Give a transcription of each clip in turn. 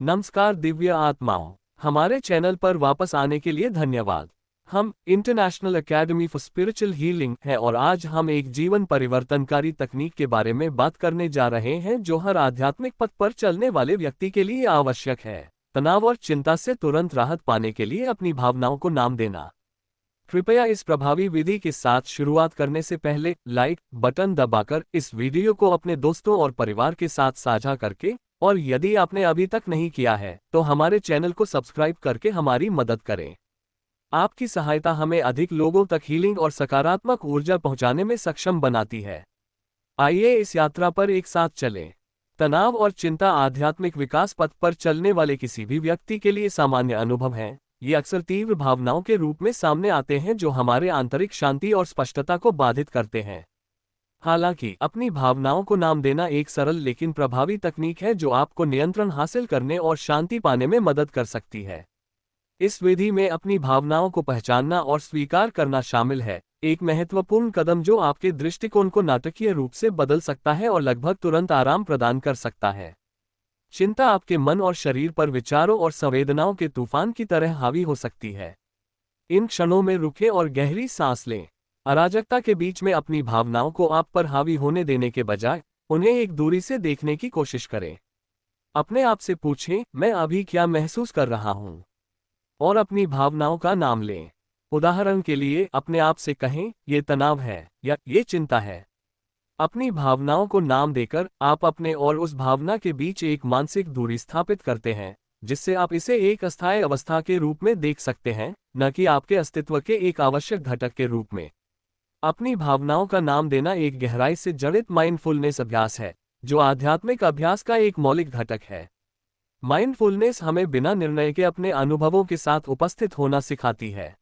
नमस्कार दिव्य आत्माओं, हमारे चैनल पर वापस आने के लिए धन्यवाद। हम international academy for spiritual healing है और आज हम एक जीवन परिवर्तनकारी तकनीक के बारे में बात करने जा रहे हैं जो हर आध्यात्मिक पथ पर चलने वाले व्यक्ति के लिए आवश्यक है। तनाव और चिंता से तुरंत राहत पाने के लिए अपनी भावनाओं को नाम देना। कृपया इस प्रभावी विधि के साथ शुरुआत करने से पहले लाइक बटन दबाकर इस वीडियो को अपने दोस्तों और परिवार के साथ साझा करके, और यदि आपने अभी तक नहीं किया है तो हमारे चैनल को सब्सक्राइब करके हमारी मदद करें। आपकी सहायता हमें अधिक लोगों तक हीलिंग और सकारात्मक ऊर्जा पहुंचाने में सक्षम बनाती है। आइए इस यात्रा पर एक साथ चलें। तनाव और चिंता आध्यात्मिक विकास पथ पर चलने वाले किसी भी व्यक्ति के लिए सामान्य अनुभव हैं। ये अक्सर तीव्र भावनाओं के रूप में सामने आते हैं जो हमारे आंतरिक शांति और स्पष्टता को बाधित करते हैं। हालांकि अपनी भावनाओं को नाम देना एक सरल लेकिन प्रभावी तकनीक है जो आपको नियंत्रण हासिल करने और शांति पाने में मदद कर सकती है। इस विधि में अपनी भावनाओं को पहचानना और स्वीकार करना शामिल है, एक महत्वपूर्ण कदम जो आपके दृष्टिकोण को नाटकीय रूप से बदल सकता है और लगभग तुरंत आराम प्रदान कर सकता है। चिंता आपके मन और शरीर पर विचारों और संवेदनाओं के तूफान की तरह हावी हो सकती है। इन क्षणों में रुकें और गहरी सांस लें। अराजकता के बीच में अपनी भावनाओं को आप पर हावी होने देने के बजाय उन्हें एक दूरी से देखने की कोशिश करें। अपने आप से पूछें, मैं अभी क्या महसूस कर रहा हूं? और अपनी भावनाओं का नाम लें। उदाहरण के लिए अपने आप से कहें, ये तनाव है या ये चिंता है। अपनी भावनाओं को नाम देकर आप अपने और उस भावना के बीच एक मानसिक दूरी स्थापित करते हैं, जिससे आप इसे एक अस्थायी अवस्था के रूप में देख सकते हैं, न कि आपके अस्तित्व के एक आवश्यक घटक के रूप में। अपनी भावनाओं का नाम देना एक गहराई से जड़ित माइंडफुलनेस अभ्यास है, जो आध्यात्मिक अभ्यास का एक मौलिक घटक है। माइंडफुलनेस हमें बिना निर्णय के अपने अनुभवों के साथ उपस्थित होना सिखाती है।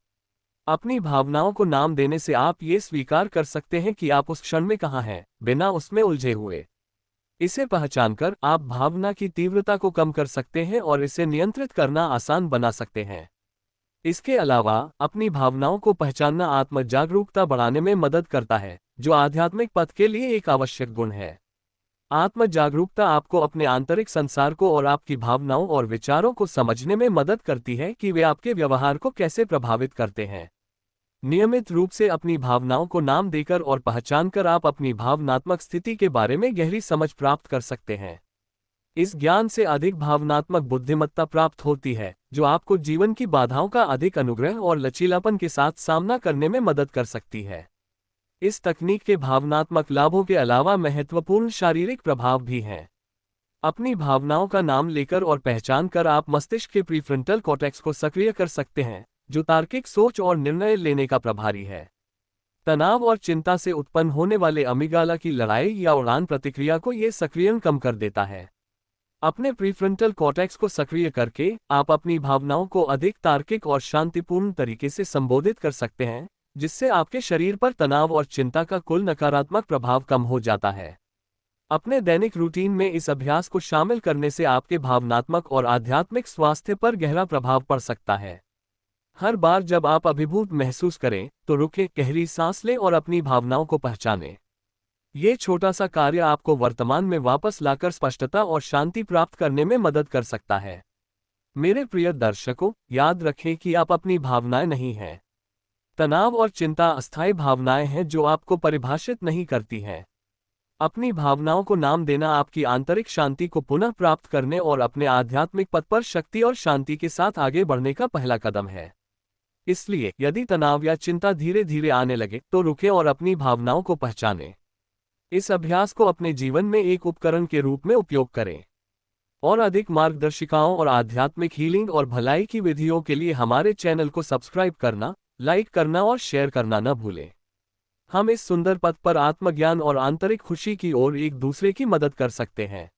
अपनी भावनाओं को नाम देने से आप ये स्वीकार कर सकते हैं कि आप उस क्षण में कहाँ हैं, बिना उसमें उलझे हुए। इसे पहचानकर आप भावना की तीव्रता को कम कर सकते हैं और इसे नियंत्रित करना आसान बना सकते हैं। इसके अलावा अपनी भावनाओं को पहचानना आत्म जागरूकता बढ़ाने में मदद करता है, जो आध्यात्मिक पथ के लिए एक आवश्यक गुण है। आत्म जागरूकता आपको अपने आंतरिक संसार को और आपकी भावनाओं और विचारों को समझने में मदद करती है कि वे आपके व्यवहार को कैसे प्रभावित करते हैं। नियमित रूप से अपनी भावनाओं को नाम देकर और पहचानकर आप अपनी भावनात्मक स्थिति के बारे में गहरी समझ प्राप्त कर सकते हैं। इस ज्ञान से अधिक भावनात्मक बुद्धिमत्ता प्राप्त होती है, जो आपको जीवन की बाधाओं का अधिक अनुग्रह और लचीलापन के साथ सामना करने में मदद कर सकती है। इस तकनीक के भावनात्मक लाभों के अलावा महत्वपूर्ण शारीरिक प्रभाव भी हैं। अपनी भावनाओं का नाम लेकर और पहचान कर आप मस्तिष्क के प्रीफ्रंटल कॉर्टेक्स को सक्रिय कर सकते हैं, जो तार्किक सोच और निर्णय लेने का प्रभारी है। तनाव और चिंता से उत्पन्न होने वाले अमिगडाला की लड़ाई या उड़ान प्रतिक्रिया को ये सक्रियण कम कर देता है। अपने प्रीफ्रंटल कॉर्टेक्स को सक्रिय करके आप अपनी भावनाओं को अधिक तार्किक और शांतिपूर्ण तरीके से संबोधित कर सकते हैं, जिससे आपके शरीर पर तनाव और चिंता का कुल नकारात्मक प्रभाव कम हो जाता है। अपने दैनिक रूटीन में इस अभ्यास को शामिल करने से आपके भावनात्मक और आध्यात्मिक स्वास्थ्य पर गहरा प्रभाव पड़ सकता है। हर बार जब आप अभिभूत महसूस करें तो रुकें, गहरी सांस लें और अपनी भावनाओं को पहचानें। ये छोटा सा कार्य आपको वर्तमान में वापस लाकर स्पष्टता और शांति प्राप्त करने में मदद कर सकता है। मेरे प्रिय दर्शकों, याद रखें कि आप अपनी भावनाएं नहीं हैं। तनाव और चिंता अस्थायी भावनाएं हैं जो आपको परिभाषित नहीं करती हैं। अपनी भावनाओं को नाम देना आपकी आंतरिक शांति को पुनः प्राप्त करने और अपने आध्यात्मिक पथ पर शक्ति और शांति के साथ आगे बढ़ने का पहला कदम है। इसलिए यदि तनाव या चिंता धीरे धीरे आने लगे तो रुकें और अपनी भावनाओं को पहचानें। इस अभ्यास को अपने जीवन में एक उपकरण के रूप में उपयोग करें। और अधिक मार्गदर्शिकाओं और आध्यात्मिक हीलिंग और भलाई की विधियों के लिए हमारे चैनल को सब्सक्राइब करना, लाइक करना और शेयर करना न भूलें। हम इस सुंदर पथ पर आत्मज्ञान और आंतरिक खुशी की ओर एक दूसरे की मदद कर सकते हैं।